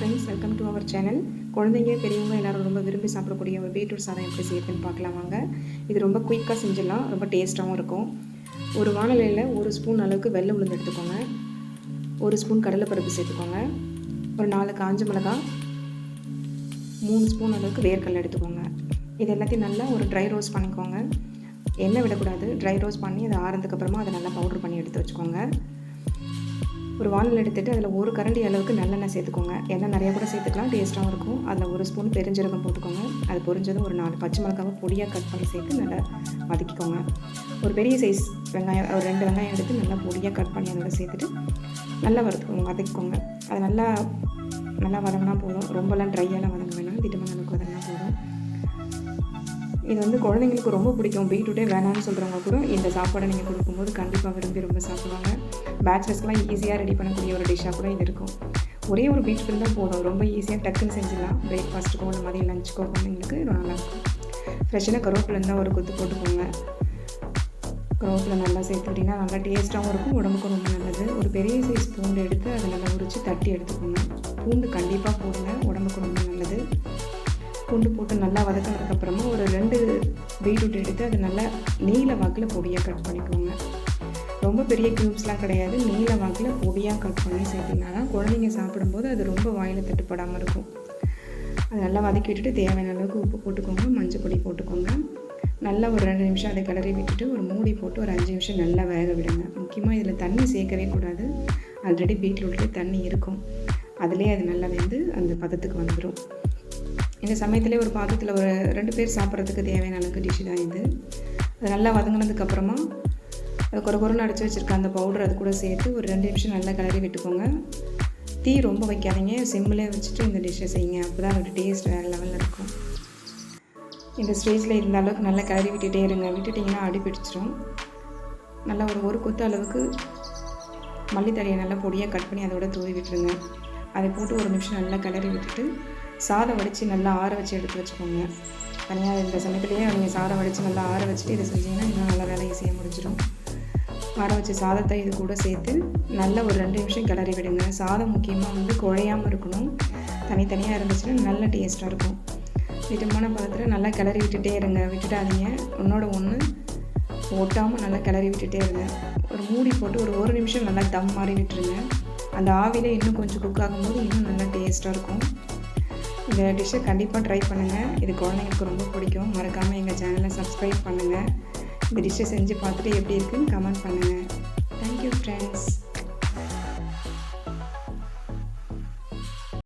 Friends, welcome to our channel. குழந்தைங்க பெரியவங்க எல்லாரும் ரொம்ப விரும்பி சாப்பிடக்கூடிய ஒரு பீட்ரூட் சாதம் எப்படி செய்யுதுன்னு பார்க்கலாம் வாங்க. இது ரொம்ப குயிக்காக செஞ்சிடலாம், ரொம்ப டேஸ்ட்டாகவும் இருக்கும். ஒரு வானிலையில் 1 ஸ்பூன் அளவுக்கு வெள்ளை உளுந்து எடுத்துக்கோங்க, 1 ஸ்பூன் கடலைப்பருப்பு சேர்த்துக்கோங்க, ஒரு 4 காஞ்ச மிளகாய், 3 ஸ்பூன் அளவுக்கு வேர்க்கடலை எடுத்துக்கோங்க. இது எல்லாத்தையும் நல்லா ஒரு ட்ரை ரோஸ்ட் பண்ணிக்கோங்க. எண்ணெய் விடக்கூடாது. ட்ரை ரோஸ்ட் பண்ணி அதை ஆறுனதுக்கப்புறமா அதை நல்லா பவுட்ரு பண்ணி எடுத்து வச்சுக்கோங்க. ஒரு வானல் எடுத்துகிட்டு அதில் 1 கரண்டி அளவுக்கு நல்லெண்ணெய் சேர்த்துக்கோங்க. எண்ணெய் நிறையா கூட சேர்த்துக்கலாம், டேஸ்ட்டாகவும் இருக்கும். அதில் 1 ஸ்பூன் பெருஞ்சீரகம் போட்டுக்கோங்க. அது பொரிஞ்சதும் ஒரு 4 பச்சை மிளகாவை பொடியாக கட் பண்ணி சேர்த்து நல்லா வதக்கிக்கோங்க. ஒரு பெரிய சைஸ் வெங்காயம், ஒரு 2 வெங்காயம் எடுத்து நல்லா பொடியாக கட் பண்ணி அதோட சேர்த்துட்டு நல்லா வதக்கிக்கோங்க. அது நல்லா வதங்கினா போதும். ரொம்பலாம் ட்ரையெல்லாம் வதங்க வேணாம், திட்டமான அளவுக்கு வதங்கினா போதும். இது வந்து குழந்தைங்களுக்கு ரொம்ப பிடிக்கும். பீட்ரூட்டே வேணான்னு சொல்கிறவங்க கூட இந்த சாப்பாடை நீங்கள் கொடுக்கும்போது கண்டிப்பாக விரும்பி ரொம்ப சாப்பிடுவாங்க. பேச்சுலர்ஸ்லாம் ஈஸியாக ரெடி பண்ணக்கூடிய ஒரு டிஷ்ஷாக கூட இது இருக்கும். ஒரே ஒரு பீட்ரூட் இருந்தால் போதும், ரொம்ப ஈஸியாக டக்குன்னு செஞ்சிடலாம். பிரேக்ஃபாஸ்ட்டுக்கோ இந்த மாதிரி லஞ்சுக்கோ குழந்தைங்களுக்கு நல்லாயிருக்கும். ஃப்ரெஷ்ஷாக கருவேப்பிலை இருந்தால் ஒரு கொத்து போட்டுக்கோங்க. கருவேப்பிலை நல்லா சேர்த்துக்கிட்டிங்கன்னா நல்லா டேஸ்ட்டாகவும் இருக்கும், உடம்புக்கும் ரொம்ப நல்லது. ஒரு பெரிய சைஸ் பூண்டு எடுத்து அதை நல்லா உரித்து தட்டி எடுத்துக்கோங்க. பூண்டு கண்டிப்பாக போடுங்க, உடம்புக்கு ரொம்ப நல்லது. பூண்டு போட்டு நல்லா வதக்கினதுக்கப்புறமா ஒரு 2 பீட்ரூட் எடுத்து அதை நல்லா நீல வாக்கில் பொடியாக கட் பண்ணிக்கோங்க. ரொம்ப பெரிய க்யூப்ஸ்லாம் கிடையாது, நீல வாக்கில் பொடியாக கட் பண்ணி சேர்த்திங்கன்னா குழந்தைங்க சாப்பிடும்போது அது ரொம்ப வாயில் தட்டுப்படாமல் இருக்கும். அதை நல்லா வதக்கி விட்டுட்டு தேவையான அளவுக்கு உப்பு போட்டுக்கோங்க, மஞ்சள் பொடி போட்டுக்கோங்க. நல்லா ஒரு 2 நிமிஷம் அதை கிளறி விட்டுட்டு ஒரு மூடி போட்டு ஒரு 5 நிமிஷம் நல்லா வேக விடுங்க. முக்கியமாக இதில் தண்ணி சேர்க்கவே கூடாது. ஆல்ரெடி பீட்ரூட்லேயே தண்ணி இருக்கும், அதிலே அது நல்லா வெந்து அந்த பதத்துக்கு வந்துடும். இந்த சமயத்துலேயே ஒரு பாத்திரத்தில் ஒரு 2 பேர் சாப்பிட்றதுக்கு தேவையான அளவுக்கு டிஷ்ஷு தான் இது. அது நல்லா வதங்கினதுக்கப்புறமா அது கொரன்னு அடித்து வச்சுருக்க அந்த பவுடர் அது கூட சேர்த்து ஒரு 2 நிமிஷம் நல்லா கிளறி விட்டுக்கோங்க. தீ ரொம்ப வைக்காதீங்க, சிம்மிலே வச்சுட்டு இந்த டிஷ்ஷை செய்யுங்க. அப்போ தான் அதோட டேஸ்ட் வேறு லெவலில் இருக்கும். இந்த ஸ்டேஜில் இருந்த அளவுக்கு நல்லா கிளறி விட்டுட்டே இருங்க. விட்டுட்டிங்கன்னா அடி பிடிச்சிரும். நல்லா ஒரு கொத்து அளவுக்கு மல்லித்தழையை நல்லா பொடியாக கட் பண்ணி அதோட தூவி விட்டுருங்க. அதை போட்டு 1 நிமிஷம் நல்லா கிளறி விட்டுட்டு சாதம் வடித்து நல்லா ஆற வச்சு எடுத்து வச்சுக்கோங்க. தனியாக இந்த சமயத்துலேயே நீங்கள் சாதம் வடித்து நல்லா ஆற வச்சுட்டு இதை செஞ்சிங்கன்னா இன்னும் நல்லா வேலை ஈஸியாக முடிஞ்சிடும். ஆற வச்ச சாதத்தை இது கூட சேர்த்து நல்லா ஒரு 2 நிமிஷம் கிளறி விடுங்க. சாதம் முக்கியமாக வந்து குழையாமல் இருக்கணும். தனித்தனியாக இருந்துச்சுன்னா நல்ல டேஸ்ட்டாக இருக்கும். திட்டமான பதத்தில் நல்லா கிளறி விட்டுட்டே இருங்க, விட்டுட்டாதீங்க. ஒன்று ஒட்டாமல் நல்லா கிளறி விட்டுட்டே இருங்க. ஒரு மூடி போட்டு ஒரு நிமிஷம் நல்லா தம் மாதிரி விட்டுருங்க. அந்த ஆவிலே இன்னும் கொஞ்சம் குக் ஆகும்போது இன்னும் நல்லா டேஸ்ட்டாக இருக்கும். இந்த டிஷ்ஷை கண்டிப்பாக ட்ரை பண்ணுங்கள். இது குழந்தைங்களுக்கு ரொம்ப பிடிக்கும். மறக்காமல் எங்கள் சேனலை சப்ஸ்கிரைப் பண்ணுங்கள். இந்த டிஷ்ஷை செஞ்சு பார்த்துட்டு எப்படி இருக்குன்னு கமெண்ட் பண்ணுங்கள். Thank you friends.